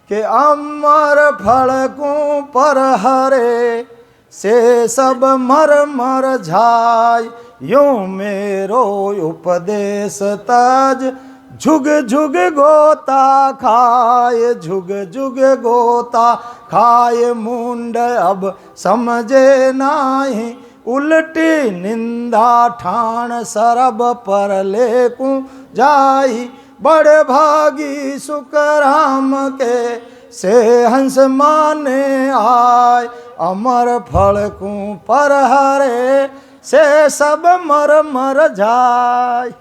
कि अमर फल को पर हरे, से सब मर मर झाय। यूं मेरो उपदेश तज, झुग झुग गोता खाए, झुग झुग गोता खाए। मुंड अब समझे नाही, उल्टी निंदा ठाण सरब पर लेकू जाई। बड़े भागी सुख राम के, से हंस माने आय। अमर फल को पर हरे, से सब मर मर जाय।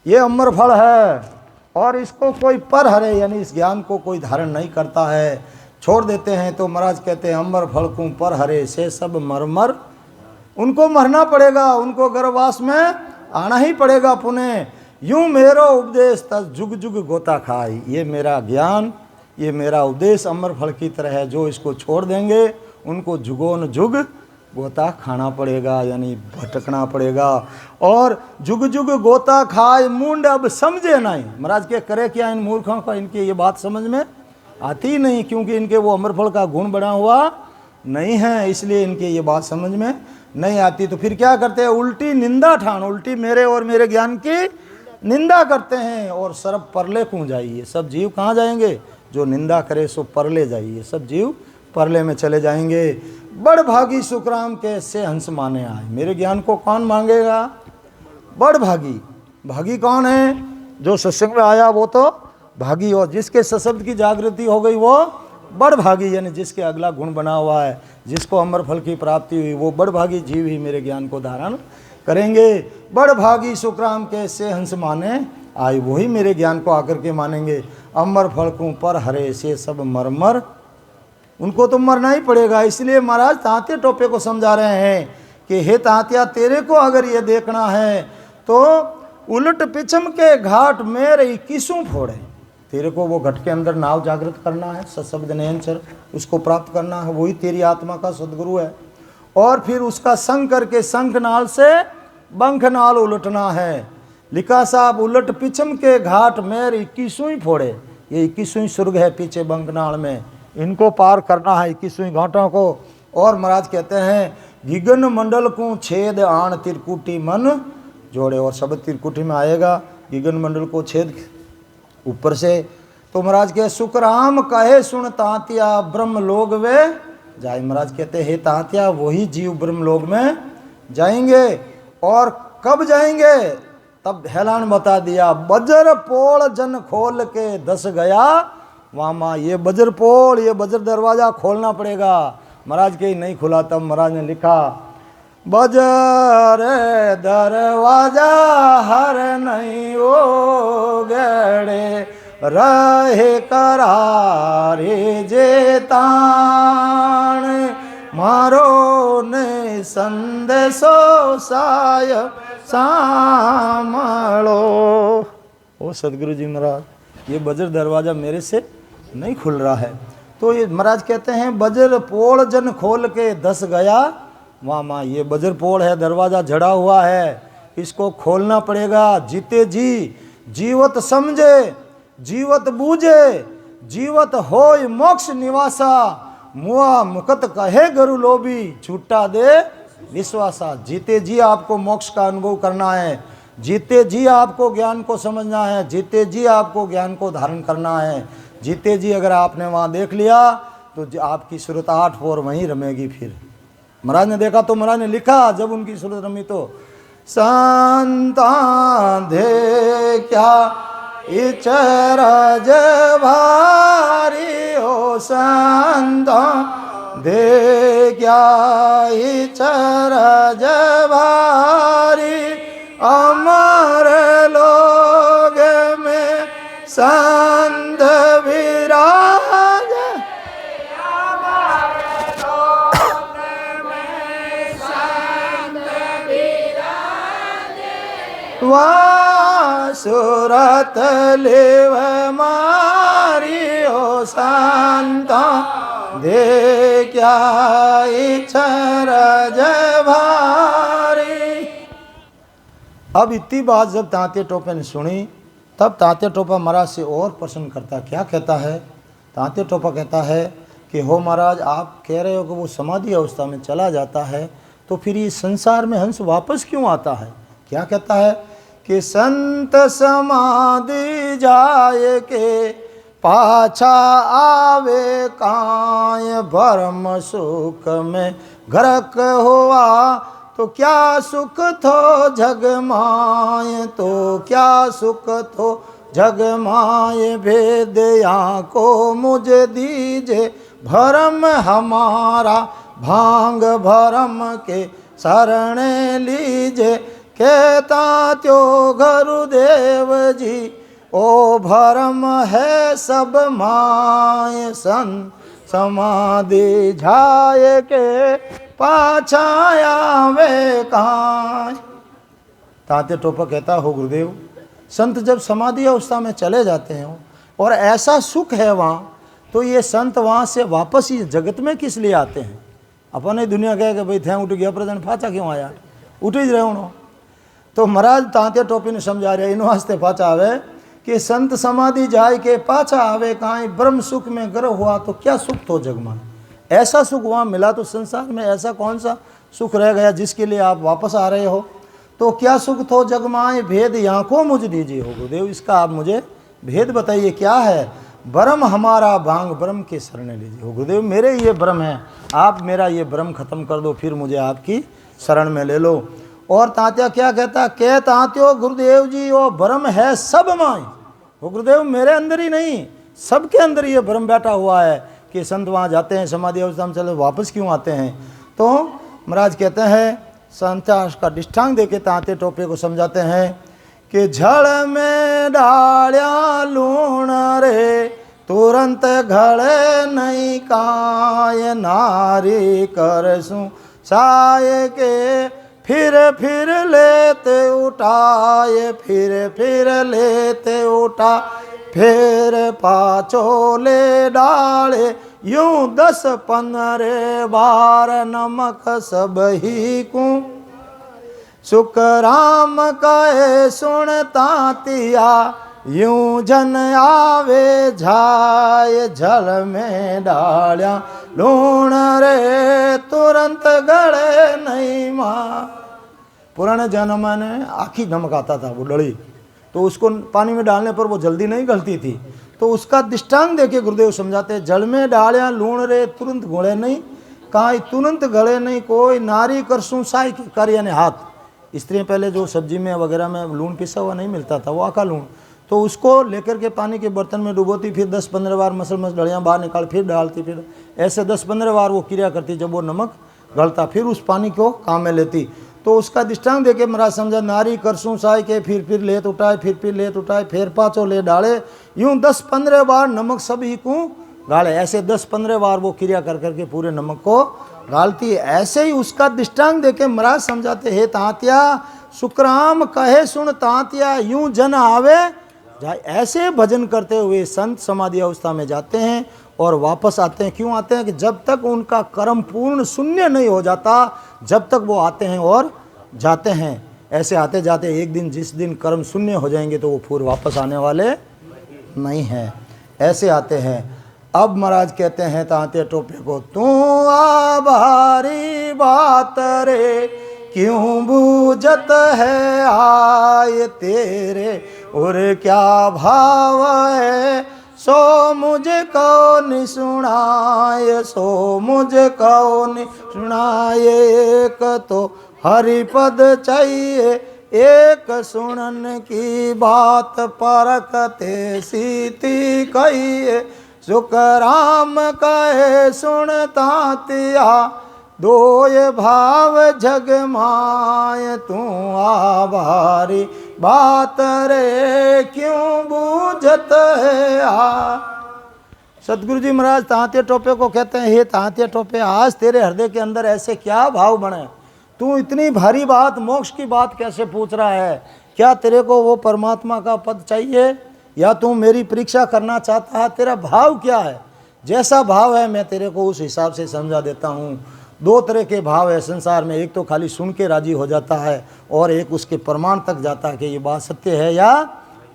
ये अमर फल है, और इसको कोई पर हरे, यानी इस ज्ञान को कोई धारण नहीं करता है, छोड़ देते हैं। तो महाराज कहते हैं, अमर फल को पर हरे, से सब मर मर। उनको मरना पड़ेगा, उनको गर्भवास में आना ही पड़ेगा पुनः। यूं मेरो उपदेश तज जुग जुग गोता खाई। ये मेरा ज्ञान, ये मेरा उपदेश अमर फल की तरह है। जो इसको छोड़ देंगे उनको जुगोन जुग गोता खाना पड़ेगा, यानी भटकना पड़ेगा। और जुग जुग गोता खाए मुंड अब समझे नहीं। महाराज के करे क्या इन मूर्खों का, इनकी ये बात समझ में आती ही नहीं, क्योंकि इनके वो अमरफल का गुण बना हुआ नहीं है, इसलिए इनके ये बात समझ में नहीं आती। तो फिर क्या करते हैं, उल्टी निंदा ठान, उल्टी मेरे और मेरे ज्ञान की निंदा करते हैं। और सरब परले को जाइए, सब जीव कहाँ जाएंगे, जो निंदा करे सो परले जाइए, सब जीव परले में चले जाएंगे। बड़ भागी सुखराम कैसे हंस माने आए, मेरे ज्ञान को कौन मांगेगा, बड़ भागी। भागी कौन है, जो सत्संग में आया वो तो भागी, और जिसके सशब्द की जागृति हो गई वो बड़ भागी, यानी जिसके अगला गुण बना हुआ है, जिसको अमर फल की प्राप्ति हुई, वो बड़ भागी जीव ही मेरे ज्ञान को धारण करेंगे। बड़ भागी सुखराम कैसे हंस माने आए, वही मेरे ज्ञान को आकर के मानेंगे। अमर फल को पर हरे से सब मरमर, उनको तो मरना ही पड़ेगा। इसलिए महाराज तांत्या टोपे को समझा रहे हैं कि हे तांत्या, तेरे को अगर ये देखना है तो उलट पिछम के घाट मेरे 21 फोड़े, तेरे को वो घट के अंदर नाव जागृत करना है, सशब्द नयनचर उसको प्राप्त करना है, वही तेरी आत्मा का सदगुरु है। और फिर उसका संग करके शंख नाल से बंख नाल उलटना है। लिखा साहब, उलट पिछम के घाट मेरे 21 फोड़े, ये 21 स्वर्ग है पीछे बंकनाल में, इनको पार करना है 21 घाटों को। और महाराज कहते हैं, गिगन मंडल को छेद आण तिरकुटी मन जोड़े, और शब्द तिरकुटी में आएगा, गिगन मंडल को छेद ऊपर से। तो महाराज के सुखराम कहे सुन तांत्या ब्रह्म लोग वे जाए, महाराज कहते हे तांत्या, वही जीव ब्रह्म लोग में जाएंगे। और कब जाएंगे, तब हेलान बता दिया, बजर पोल जन खोल के दस गया वामा, ये बजर पोल, ये बजर दरवाजा खोलना पड़ेगा। महाराज के नहीं खुला, तब महाराज ने लिखा, बजर दरवाजा हर नहीं ओ गड़े रहे करारे जे ताण मारो ने संदेशो साय सामलो। ओ सदगुरु जी महाराज, ये बजर दरवाजा मेरे से नहीं खुल रहा है। तो ये महाराज कहते हैं, बजर पोल जन खोल के दस गया वाह माँ, ये बजर पोल है, दरवाजा जड़ा हुआ है, इसको खोलना पड़ेगा। जीते जी जीवत समझे, जीवत बूझे, जीवत होय मोक्ष निवासा, मुआ मुकत कहे गुरु लोभी, छूटा दे विश्वासा। जीते जी आपको मोक्ष का अनुभव करना है, जीते जी आपको ज्ञान को समझना है, जीते जी आपको ज्ञान को धारण करना है। जीते जी अगर आपने वहाँ देख लिया तो आपकी सूरत 8 पोर वहीं रमेगी। फिर महाराज ने देखा तो महाराज ने लिखा, जब उनकी सूरत रमी तो, संतान दे क्या इचरज भारी हो, संतान दे क्या इचरज भारी, अमर लोग में संत विराज, वासुरत लेव मारी हो, संता दे क्या इच्छरज भारी। अब इतनी बात जब तांत्या टोपे ने सुनी, तब तांत्या टोपा महाराज से और प्रश्न करता। क्या कहता है, तांत्या टोपा कहता है कि हो महाराज, आप कह रहे हो कि वो समाधि अवस्था में चला जाता है, तो फिर ये संसार में हंस वापस क्यों आता है। क्या कहता है कि संत समाधि जाए के पाछा आवे काय, भरम सुख में घरक हुआ तो क्या सुख थो जग माय, तो क्या सुख थो जग माय, भेद को मुझे दीजे भरम हमारा, भांग भरम के शरण लीजे, कहता त्यो गुरुदेव जी ओ भरम है सब माय, सन समाधि झाए के पाछाया वे कांच। तांत्या टोपा कहता, हो गुरुदेव, संत जब समाधि अवस्था में चले जाते हैं और ऐसा सुख है वहाँ, तो ये संत वहाँ से वापस इस जगत में किस लिए आते हैं। अपन दुनिया कहे कि भाई थे उठ गया प्रजन पाचा क्यों आया, उठ ही रहे हूँ। तो महाराज तांत्या टोपी ने समझा रहे इन वास्ते पाचा आवे कि संत समाधि जाय के पाचा आवे काई ब्रह्म सुख में ग्रह हुआ तो क्या सुख तो जग में, ऐसा सुख वहाँ मिला तो संसार में ऐसा कौन सा सुख रह गया जिसके लिए आप वापस आ रहे हो। तो क्या सुख तो जग माए भेद यहाँ को मुझ दीजिए हो गुरुदेव, इसका आप मुझे भेद बताइए क्या है। ब्रह्म हमारा भांग ब्रह्म के शरण लीजिए हो गुरुदेव, मेरे ये ब्रह्म है, आप मेरा ये ब्रह्म खत्म कर दो, फिर मुझे आपकी शरण में ले लो। और तांत्या क्या कहता, कह तांत्यो गुरुदेव जी वो ब्रह्म है सब माए हो गुरुदेव, मेरे अंदर ही नहीं सबके अंदर ये ब्रह्म बैठा हुआ है कि संत वहाँ जाते हैं समाधि अवस्था में, चलो वापस क्यों आते हैं। तो महाराज कहते हैं संत्यास का दृष्टांत देके तांते टोपे को समझाते हैं कि झड़ में डालिया लूण रे तुरंत घड़े नहीं काय, नारी करसूं साय के फिर लेते उठाए, फिर लेते उठा, फिर पाछो ले डाले, यूं 10-15 बार नमक सब ही को। सुखराम कहे सुन तांतिया, यूं जन आवे जाए, जल में डालिया लूण रे तुरंत गड़े नहीं माँ। पुराने जमाने में आखी नमक आता था वो डली, तो उसको पानी में डालने पर वो जल्दी नहीं गलती थी। तो उसका दृष्टांत देके गुरुदेव समझाते, जल में डालिया लूण रे तुरंत घोड़े नहीं, काई तुरंत गले नहीं कोई, नारी करसूं साई कर यानी हाथ। स्त्रियाँ पहले जो सब्जी में वगैरह में लूण पिसा हुआ नहीं मिलता था, वो आका लूण, तो उसको लेकर के पानी के बर्तन में डुबोती, फिर 10-15 बार मसल डलियाँ बाहर निकाल, फिर डालती, फिर ऐसे 10-15 बार वो क्रिया करती, जब वो नमक गलता फिर उस पानी को काम में लेती। तो उसका दृष्टांत देके महाराज समझा, नारी करसूं साय के फिर लेत उठाए, फिर लेत उठाए, फिर पाँचों ले डाले, यूं 10-15 बार नमक सब ही को गाले, ऐसे 10-15 बार वो क्रिया कर करके पूरे नमक को गालती है। ऐसे ही उसका दृष्टांत देके महाराज समझाते, हे तांत्या सुखराम कहे सुन तांत्या, यूं जन आवे जाए। ऐसे भजन करते हुए संत समाधि अवस्था में जाते हैं और वापस आते हैं। क्यों आते हैं कि जब तक उनका कर्म पूर्ण शून्य नहीं हो जाता, जब तक वो आते हैं और जाते हैं। ऐसे आते जाते एक दिन जिस दिन कर्म शून्य हो जाएंगे तो वो फिर वापस आने वाले नहीं हैं, ऐसे आते हैं। अब महाराज कहते हैं तांत्या टोपे को, तू आभारी बात रे क्यों बूझत है आए तेरे, और क्या भाव है सो मुझे कौन सुनाए, सो मुझे कौन सुनाए। एक तो हरिपद चाहिए, एक सुनन की बात परखते सीती कहिए। सुखराम कहे सुन तांतिया, दोय भाव जग माय, तू आभारी बात रे क्यों बूझत है आ। सतगुरु जी महाराज तांत्या टोपे को कहते हैं, हे तांत्या टोपे, आज तेरे हृदय के अंदर ऐसे क्या भाव बने, तू इतनी भारी बात मोक्ष की बात कैसे पूछ रहा है। क्या तेरे को वो परमात्मा का पद चाहिए या तू मेरी परीक्षा करना चाहता है, तेरा भाव क्या है। जैसा भाव है मैं तेरे को उस हिसाब से समझा देता हूँ। दो तरह के भाव है संसार में, एक तो खाली सुन के राजी हो जाता है और एक उसके प्रमाण तक जाता है कि ये बात सत्य है या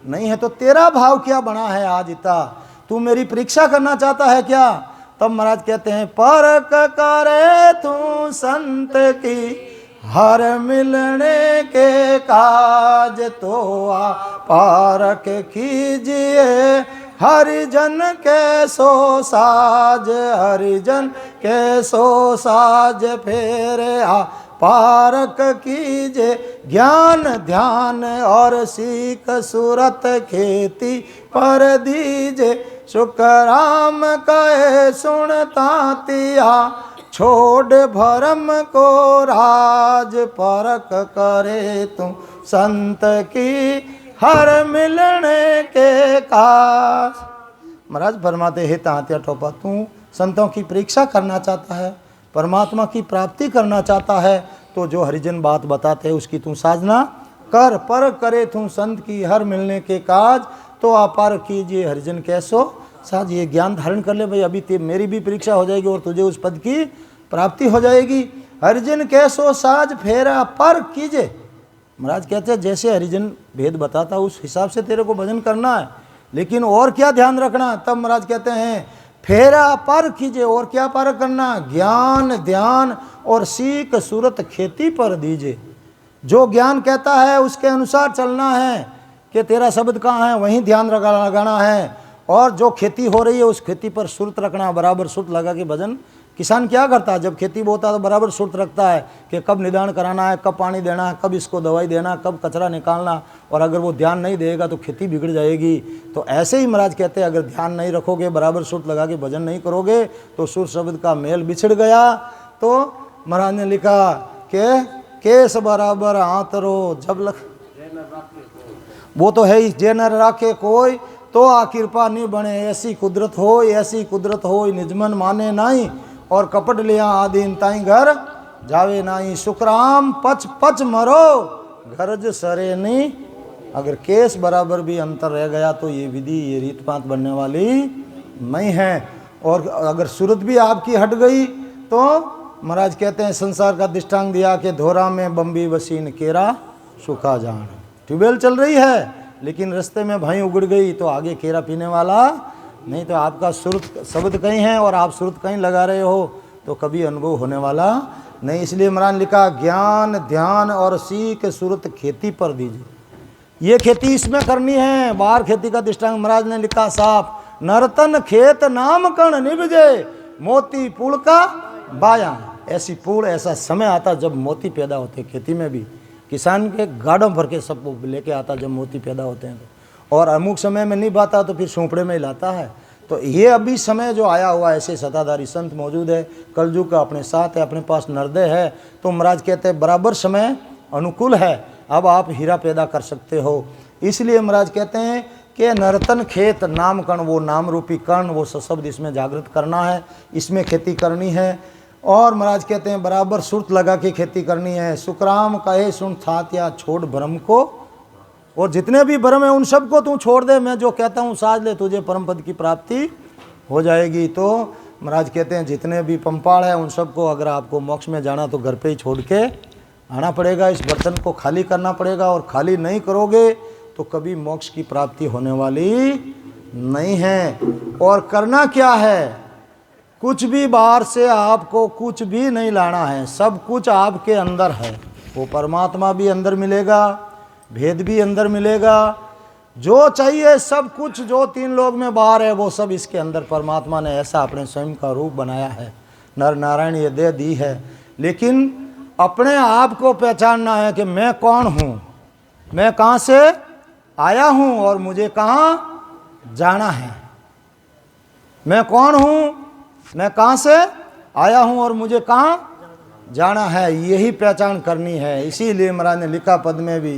नहीं है। तो तेरा भाव क्या बना है आज इतना, तू मेरी परीक्षा करना चाहता है क्या। तब महाराज कहते हैं, परख करे तू संत की हर मिलने के काज, तो आ पारक कीजिए हरिजन के सो साज, हरिजन के सो साज। फेर आ पारक कीजिए ज्ञान ध्यान और सीख सूरत खेती पर दीजे। सुखराम कहे सुन तांतिया, छोड़ भरम को राज, परख करे तू संत की हर मिलने के काज। महाराज फरमाते, हे तांत्या टोपा, तू संतों की परीक्षा करना चाहता है, परमात्मा की प्राप्ति करना चाहता है, तो जो हरिजन बात बताते हैं उसकी तू साधना कर। पर करे तू संत की हर मिलने के काज, तो अपार कीजिए हरिजन कैसो साज। ये ज्ञान धारण कर ले भाई, अभी मेरी भी परीक्षा हो जाएगी और तुझे उस पद की प्राप्ति हो जाएगी। हरिजन कैसो साज फेरा पर कीजे। महाराज कहते हैं जैसे हरिजन भेद बताता उस हिसाब से तेरे को भजन करना है, लेकिन और क्या ध्यान रखना। तब महाराज कहते हैं फेरा पर कीजिए, और क्या पर करना, ज्ञान ध्यान और सीख सूरत खेती पर दीजिए। जो ज्ञान कहता है उसके अनुसार चलना है कि तेरा शब्द कहाँ है वहीं ध्यान लगाना है, और जो खेती हो रही है उस खेती पर सुरत रखना, बराबर सुरत लगा के भजन। किसान क्या करता है जब खेती बोता है तो बराबर सुरत रखता है कि कब निदान कराना है, कब पानी देना है, कब इसको दवाई देना, कब कचरा निकालना, और अगर वो ध्यान नहीं देगा तो खेती बिगड़ जाएगी। तो ऐसे ही महाराज कहते हैं अगर ध्यान नहीं रखोगे, बराबर सुरत लगा के भजन नहीं करोगे तो सुर शब्द का मेल बिछड़ गया। तो महाराज ने लिखा कि केस बराबर हाथ रो जब लख, वो तो है ही, जे न राखे कोई तो आ कृपा नहीं बने, ऐसी कुदरत हो निजमन माने नहीं, और कपट लिया आदीन ताई घर जावे नहीं, सुखराम पच पच मरो गरज सरे नहीं। अगर केस बराबर भी अंतर रह गया तो ये विधि ये रीत पात बनने वाली नहीं है। और अगर सूरत भी आपकी हट गई तो महाराज कहते हैं संसार का दृष्टांत दिया कि धोरा में बम्बी वसीन केरा सूखा जान। ट्यूबवेल चल रही है लेकिन रास्ते में भाई उगड़ गई तो आगे केरा पीने वाला नहीं। तो आपका सुरत शब्द कहीं है और आप सुरत कहीं लगा रहे हो तो कभी अनुभव होने वाला नहीं। इसलिए महाराज लिखा ज्ञान ध्यान और सीख सूरत खेती पर दीजिए। ये खेती इसमें करनी है। बाहर खेती का दृष्टांत महाराज ने लिखा साफ, नर्तन खेत नाम कण निभजे मोती पुल का बाया। ऐसी पुल ऐसा समय आता जब मोती पैदा होते। खेती में भी किसान के गाड़ों भर के सब लेके आता जब मोती पैदा होते हैं तो, और अमुक समय में नहीं बाता तो फिर सोंपड़े में ही लाता है। तो ये अभी समय जो आया हुआ ऐसे सताधारी संत मौजूद है, कलयुग का अपने साथ है, अपने पास नर्दय है। तो महाराज कहते हैं बराबर समय अनुकूल है, अब आप हीरा पैदा कर सकते हो। इसलिए महाराज कहते हैं कि नर्तन खेत नाम कण, वो नाम रूपी कण वो शब्द इसमें जागृत करना है, इसमें खेती करनी है। और महाराज कहते हैं बराबर सुरत लगा के खेती करनी है। सुखराम कहे सुन थात या छोड़ भ्रम को, और जितने भी भ्रम है उन सब को तू छोड़ दे, मैं जो कहता हूँ साज ले, तुझे परम पद की प्राप्ति हो जाएगी। तो महाराज कहते हैं जितने भी पंपाड़ है उन सबको अगर आपको मोक्ष में जाना तो घर पे ही छोड़ के आना पड़ेगा, इस बर्तन को खाली करना पड़ेगा, और खाली नहीं करोगे तो कभी मोक्ष की प्राप्ति होने वाली नहीं है। और करना क्या है, कुछ भी बाहर से आपको कुछ भी नहीं लाना है, सब कुछ आपके अंदर है। वो परमात्मा भी अंदर मिलेगा, भेद भी अंदर मिलेगा, जो चाहिए सब कुछ जो तीन लोक में बाहर है वो सब इसके अंदर परमात्मा ने ऐसा अपने स्वयं का रूप बनाया है। नर नारायण ये दे दी है, लेकिन अपने आप को पहचानना है कि मैं कौन हूँ, मैं कहाँ से आया हूँ और मुझे कहाँ जाना है। मैं कौन हूँ, मैं कहाँ से आया हूँ और मुझे कहाँ जाना है, यही पहचान करनी है। इसीलिए महाराज ने लिखा पद में भी,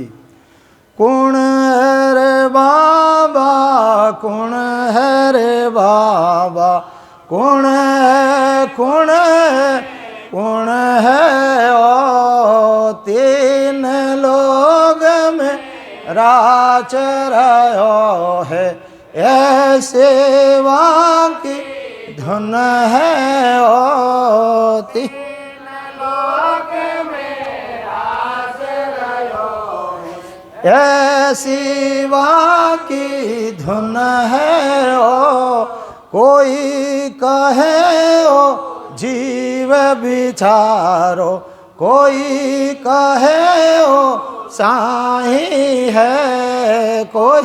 कौन है रे बाबा, कौन है रे बाबा, कौन है कौन है कौन है ओ तीन लोग में राच रहो है, ऐसे की धन है ओ तीन लोग में राच रहो, ऐसी की धुन है ओ। कोई कहे ओ जीव बिचारो, कोई कहे ओ साईं है, कोई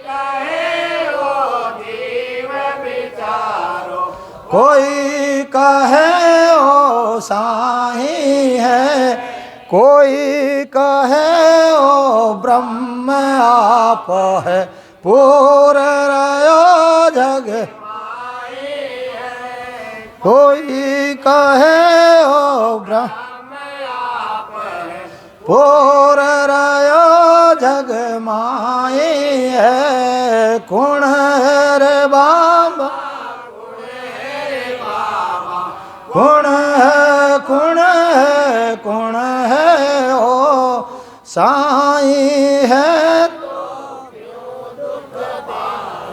कहे ओ जीव बिचारो, कोई कहे ओ साईं है, कोई कहे ओ ब्रह्म आप है, पूर रयो जग कोई कहे ओ ब्रह्म आप है, पूर रयो जग माई है। कौन है रे बाबा, कौन है कौन है कौन है ओ साईं है,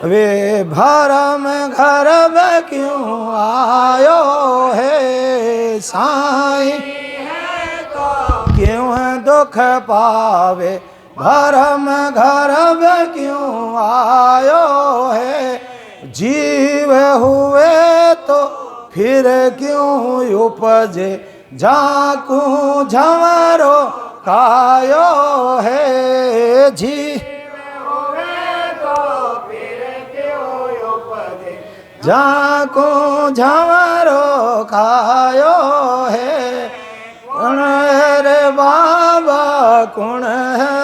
वे भरम घर में क्यों आयो है साईं, क्यों दुख पावे भरम घर में क्यों आयो है। जीव हुए तो फिर क्यों उपजे झाकू झंवरो कायो है। जीव हुए तो फिर क्यों उपजे झाकू झंवरो कायो है। कुण है रे बाबा कुण है